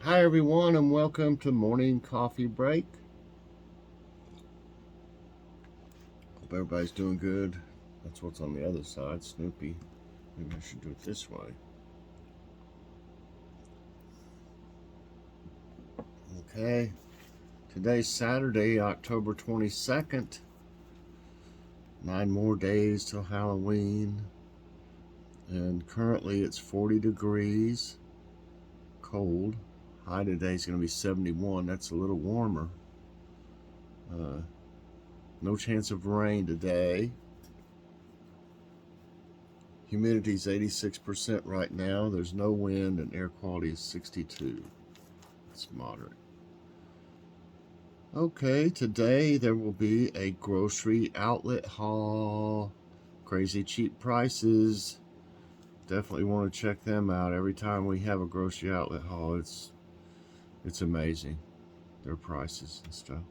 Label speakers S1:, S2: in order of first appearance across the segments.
S1: Hi everyone and welcome to Morning Coffee Break. Hope everybody's doing good. That's what's on the other side, Snoopy. Maybe I should do it this way. Okay, today's Saturday, October 22nd. 9 more days till Halloween. And currently it's 40 degrees, cold. High today is going to be 71. That's a little warmer. No chance of rain today. Humidity is 86% right now. There's no wind and air quality is 62. It's moderate. Okay, today there will be a grocery outlet haul. Crazy cheap prices. Definitely want to check them out. Every time we have a grocery outlet haul, it's amazing. Their prices and stuff.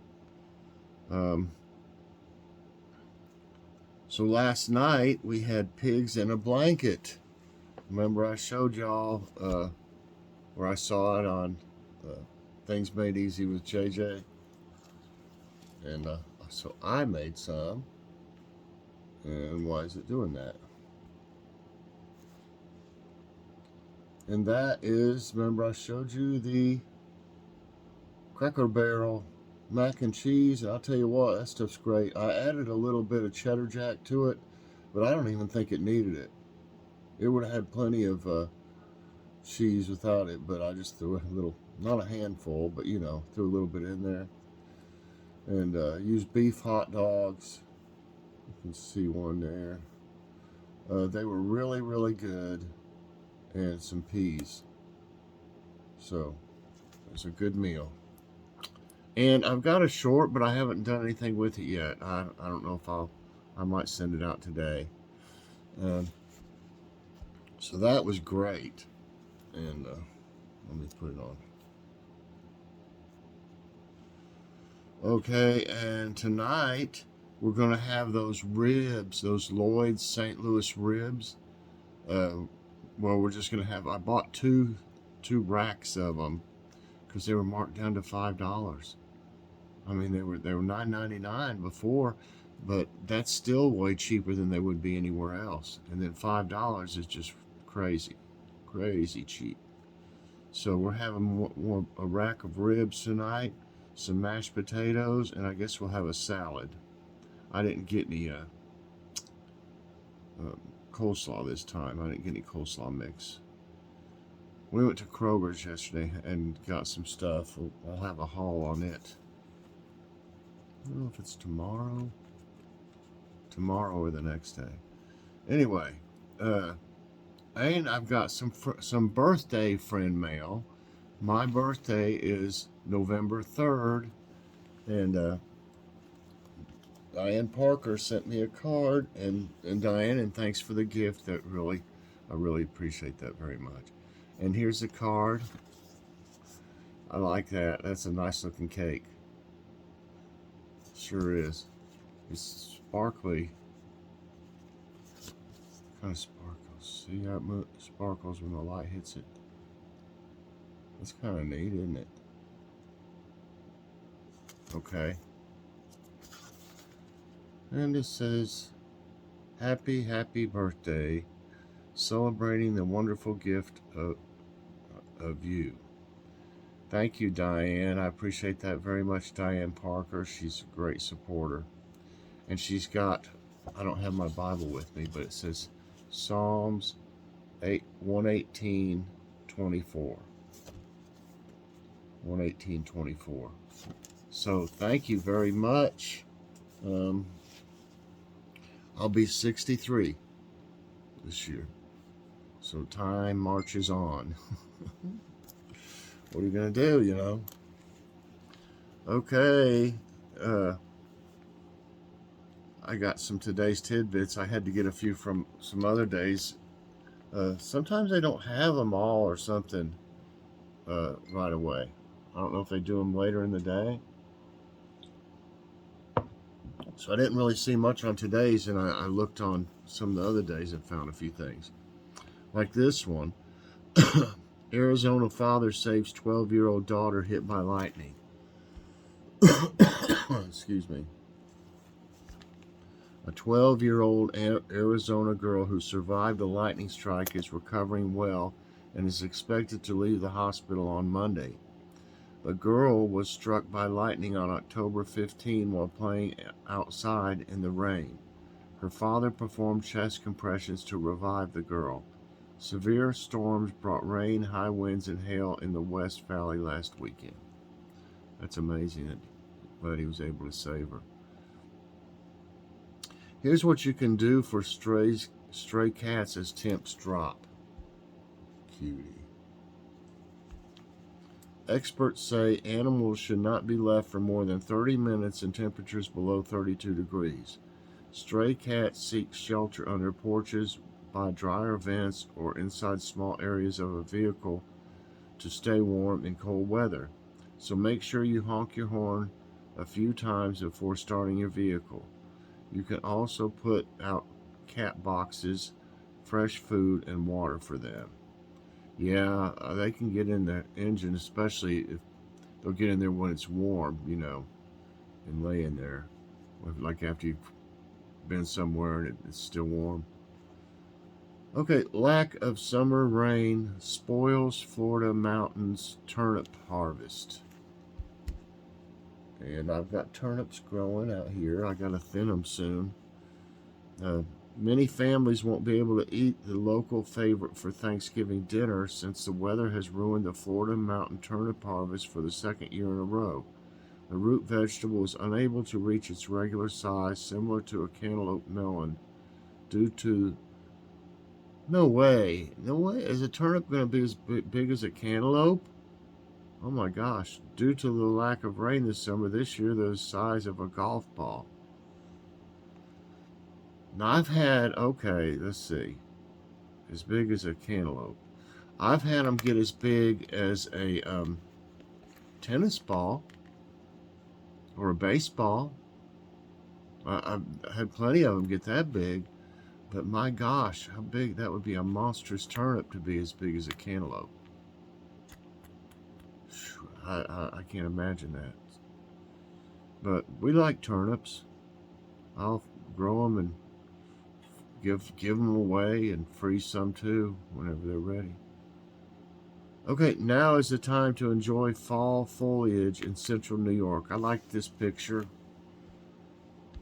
S1: So last night we had pigs in a blanket. Remember I showed y'all where I saw it on Things Made Easy with JJ? And so I made some. And why is it doing that? And that is, remember I showed you the Cracker Barrel mac and cheese. And I'll tell you what, that stuff's great. I added a little bit of cheddar jack to it, but I don't even think it needed it. It would have had plenty of cheese without it, but I just threw a little, not a handful, but you know, threw a little bit in there. And used beef hot dogs. You can see one there. They were really, really good. And some peas. So, it's a good meal. And I've got a short, but I haven't done anything with it yet. I don't know if I might send it out today. So that was great. And let me put it on. Okay, and tonight we're going to have those ribs, those Lloyd's St. Louis ribs. Well, we're just going to have, I bought two racks of them because they were marked down to $5. I mean, they were $9.99 before, but that's still way cheaper than they would be anywhere else. And then $5 is just crazy cheap. So we're having a rack of ribs tonight, some mashed potatoes, and I guess we'll have a salad. I didn't get any coleslaw this time. I didn't get any coleslaw mix. We went to Kroger's yesterday and got some stuff. I'll have a haul on it. I don't know if it's tomorrow or the next day. Anyway, and I've got some birthday friend mail. My birthday is November 3rd, and Diane Parker sent me a card, and Diane, and thanks for the gift. I really appreciate that very much. And here's the card. I like that. That's a nice looking cake. Sure is. It's sparkly. Kind of sparkles. See how it sparkles when the light hits it? That's kind of neat, isn't it? Okay. And it says, happy birthday, celebrating the wonderful gift of you. Thank you, Diane. I appreciate that very much, Diane Parker. She's a great supporter. And she's got, I don't have my Bible with me, but it says Psalms 118:24. 118:24. So thank you very much. I'll be 63 this year. So time marches on. What are you going to do, you know? Okay. I got some today's tidbits. I had to get a few from some other days. Sometimes they don't have them all or something right away. I don't know if they do them later in the day. So I didn't really see much on today's, and I looked on some of the other days and found a few things. Like this one. Arizona father saves 12-year-old daughter hit by lightning. Excuse me. A 12-year-old Arizona girl who survived the lightning strike is recovering well and is expected to leave the hospital on Monday. The girl was struck by lightning on October 15 while playing outside in the rain. Her father performed chest compressions to revive the girl. Severe storms brought rain, high winds, and hail in the West Valley last weekend. That's amazing that he was able to save her. Here's what you can do for stray cats as temps drop. Cutie. Experts say animals should not be left for more than 30 minutes in temperatures below 32 degrees. Stray cats seek shelter under porches, by drier vents, or inside small areas of a vehicle to stay warm in cold weather. So make sure you honk your horn a few times before starting your vehicle. You can also put out cat boxes, fresh food, and water for them. Yeah, they can get in the engine, especially if they'll get in there when it's warm, and lay in there. Like after you've been somewhere and it's still warm. Okay, lack of summer rain spoils Florida mountains turnip harvest. And I've got turnips growing out here. I got to thin them soon. Many families won't be able to eat the local favorite for Thanksgiving dinner since the weather has ruined the Florida mountain turnip harvest for the second year in a row. The root vegetable is unable to reach its regular size, similar to a cantaloupe melon, due to... No way. Is a turnip going to be as big as a cantaloupe? Oh my gosh. Due to the lack of rain this summer, this year they're the size of a golf ball. Now I've had, let's see, as big as a cantaloupe. I've had them get as big as a tennis ball or a baseball. I've had plenty of them get that big, but my gosh, how big that would be! A monstrous turnip to be as big as a cantaloupe. I can't imagine that. But we like turnips. I'll grow them and give them away and freeze some too whenever they're ready. Okay, now is the time to enjoy fall foliage in central New York. I like this picture.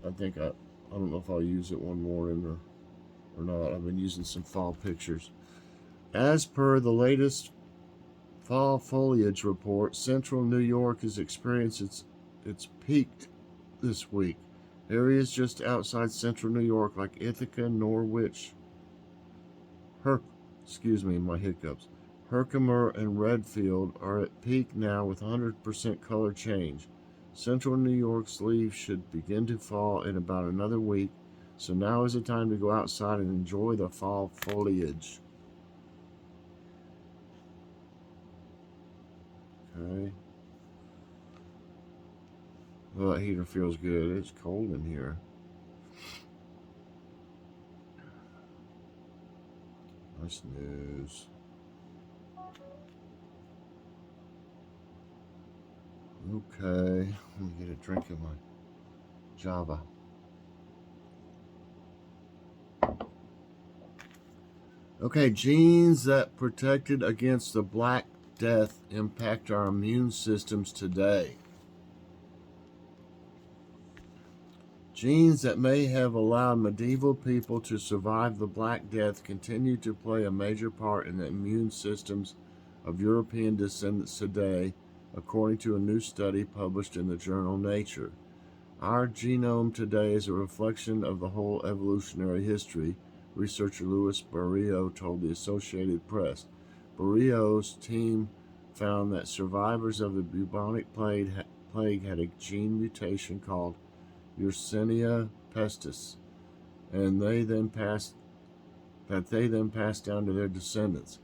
S1: I don't know if I'll use it one morning or not. I've been using some fall pictures. As per the latest fall foliage report, central New York has experienced its peak this week. Areas just outside central New York like Ithaca, Norwich, my hiccups, Herkimer, and Redfield are at peak now with 100% color change. Central New York's leaves should begin to fall in about another week, so now is the time to go outside and enjoy the fall foliage. Okay. Well, that heater feels good. It's cold in here. Nice news. Okay, let me get a drink of my Java. Okay, genes that protected against the Black Death impact our immune systems today. Genes that may have allowed medieval people to survive the Black Death continue to play a major part in the immune systems of European descendants today, according to a new study published in the journal Nature. Our genome today is a reflection of the whole evolutionary history, researcher Louis Barrio told the Associated Press. Barrio's team found that survivors of the bubonic plague had a gene mutation called Yersinia pestis, and they then passed down to their descendants.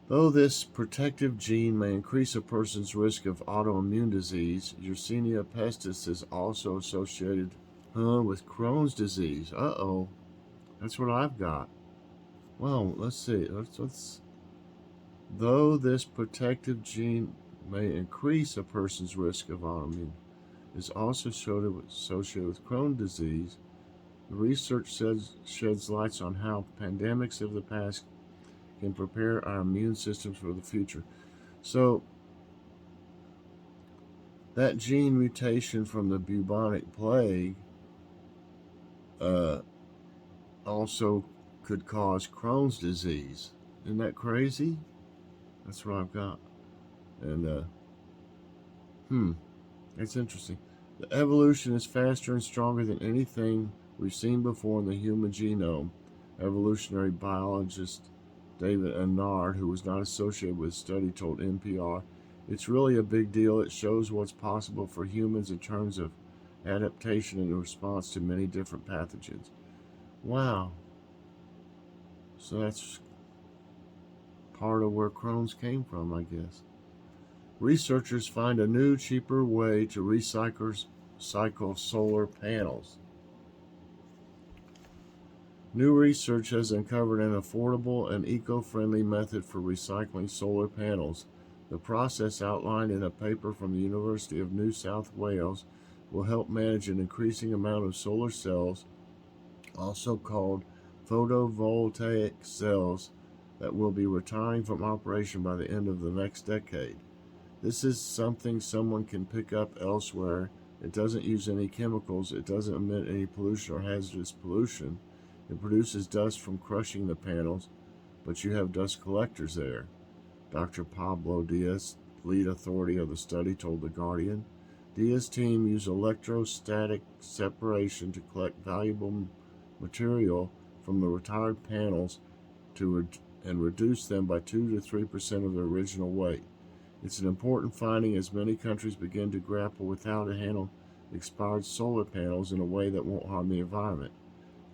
S1: Though this protective gene may increase a person's risk of autoimmune disease, Yersinia pestis is also associated with Crohn's disease. Uh-oh. That's what I've got. Well, let's see. Let's Though this protective gene may increase a person's risk of autoimmune, is also associated with Crohn's disease. The research sheds lights on how pandemics of the past can prepare our immune systems for the future. So, that gene mutation from the bubonic plague uh, also could cause Crohn's disease. Isn't that crazy? That's what I've got. And, that's interesting. The evolution is faster and stronger than anything we've seen before in the human genome. Evolutionary biologist David Annard, who was not associated with the study, told NPR, "It's really a big deal. It shows what's possible for humans in terms of adaptation and response to many different pathogens." Wow. So that's part of where Crohn's came from, I guess. Researchers find a new, cheaper way to recycle solar panels. New research has uncovered an affordable and eco-friendly method for recycling solar panels. The process, outlined in a paper from the University of New South Wales, will help manage an increasing amount of solar cells, also called photovoltaic cells, that will be retiring from operation by the end of the next decade. This is something someone can pick up elsewhere. It doesn't use any chemicals. It doesn't emit any pollution or hazardous pollution. It produces dust from crushing the panels, but you have dust collectors there. Dr. Pablo Diaz, lead authority of the study, told The Guardian. Diaz's team used electrostatic separation to collect valuable material from the retired panels and reduce them by 2 to 3% of their original weight. It's an important finding as many countries begin to grapple with how to handle expired solar panels in a way that won't harm the environment.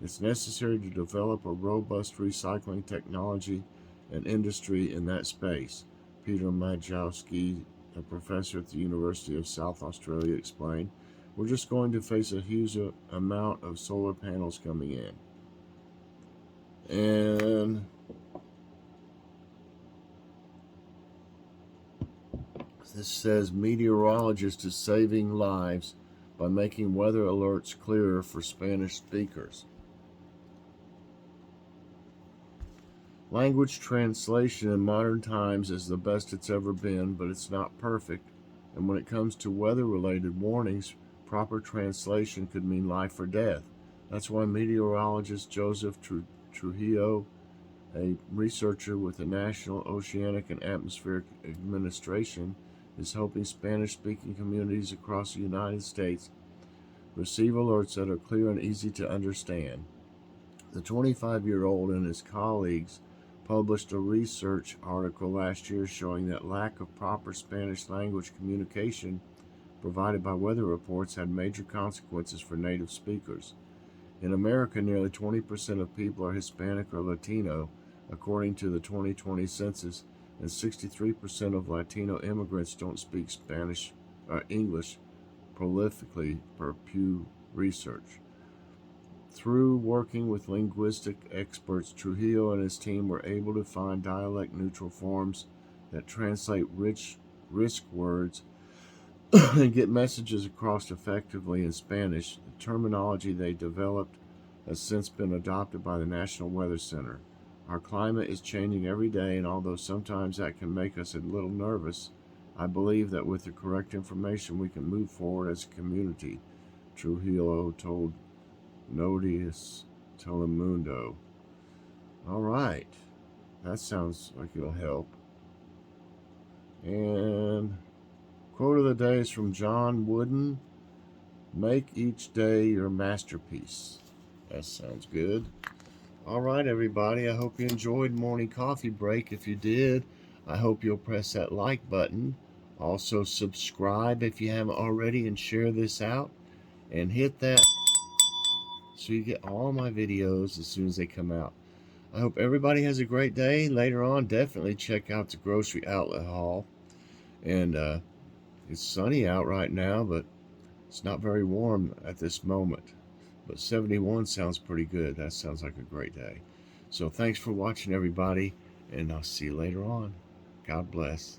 S1: It's necessary to develop a robust recycling technology and industry in that space, Peter Majowski, a professor at the University of South Australia, explained. We're just going to face a huge amount of solar panels coming in. And this says meteorologist is saving lives by making weather alerts clearer for Spanish speakers. Language translation in modern times is the best it's ever been, but it's not perfect. And when it comes to weather-related warnings, proper translation could mean life or death. That's why meteorologist Joseph Trujillo, a researcher with the National Oceanic and Atmospheric Administration, is hoping Spanish-speaking communities across the United States receive alerts that are clear and easy to understand. The 25-year-old and his colleagues published a research article last year showing that lack of proper Spanish language communication provided by weather reports had major consequences for native speakers. In America, nearly 20% of people are Hispanic or Latino, according to the 2020 census, and 63% of Latino immigrants don't speak Spanish or English prolifically, per Pew Research. Through working with linguistic experts, Trujillo and his team were able to find dialect-neutral forms that translate risk words and get messages across effectively in Spanish. The terminology they developed has since been adopted by the National Weather Center. Our climate is changing every day, and although sometimes that can make us a little nervous, I believe that with the correct information we can move forward as a community, Trujillo told Noticias Telemundo. All right, that sounds like it'll help. And quote of the day is from John Wooden. Make each day your masterpiece. That sounds good. All right, everybody, I hope you enjoyed Morning Coffee Break. If you did, I hope you'll press that like button. Also, subscribe if you haven't already, and share this out. And hit that so you get all my videos as soon as they come out. I hope everybody has a great day. Later on, definitely check out the grocery outlet haul. And it's sunny out right now, but it's not very warm at this moment. But 71 sounds pretty good. That sounds like a great day. So thanks for watching, everybody, and I'll see you later on. God bless.